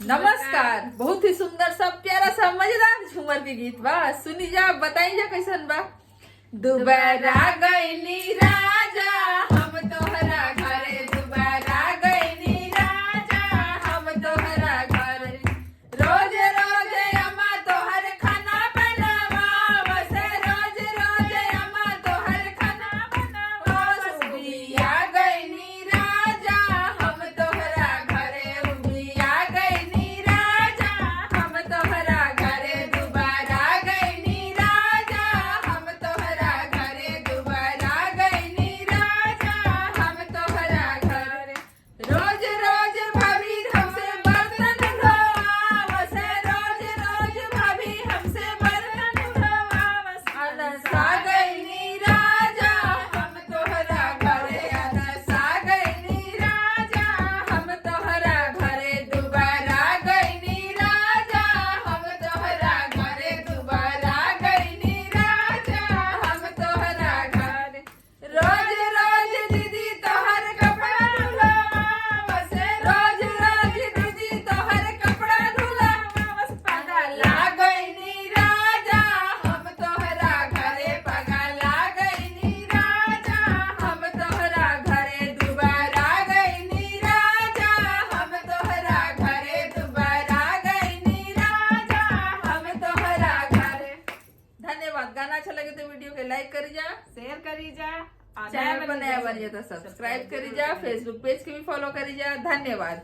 नमस्कार। बहुत ही सुंदर सा प्यारा सा मजेदार झूमर के गीत बा, सुनी जा, बताई जा कैसन बा। दुबारा गईनी राजा हम तोहरा घरे, दुबारा गईनी राजा हम तोहरा घरे, रोज रोज अम्मा तोहर खाना बनावावस, रोज रोज अम्मा तोहर खाना बनावावस। उबिया गईनी राजा हम तोहरा घरे, उबिया गईनी राजा हम तोहरा घरे, दुबारा गईनी राजा हम तोहरा घरे, दुबारा गईनी राजा हम तोहरा घरे। रोज रोज भाभी हमसे बर्तन धोवावस, रोज रोज भाभी हमसे बर्तन धोवावस। अनसा गईनी राजा हम तोहरा घरे, अनसा गईनी राजा हम तोहरा घरे, दुबारा गईनी राजा हम तोहरा घरे, दुबारा गईनी राजा हम तोहरा घरे। रोज रोज दीदी तोहर कपड़ा धुलावस, रोज रोज दीदी तोहर कपड़ा धुलावस। पगला गईनी राजा हम तोहरा घरे, पगला गईनी राजा हम तोहरा घरे, दुबारा गईनी राजा हम तोहरा घरे, दुबारा गईनी राजा हम तोहरा घरे। धन्यवाद। गाना अच्छा लगे तो वीडियो के लाइक करी जा, शेयर करी जा, चैनल पर नया बन जाता सब्सक्राइब करी जा, फेसबुक पेज के भी फॉलो करी जा। धन्यवाद।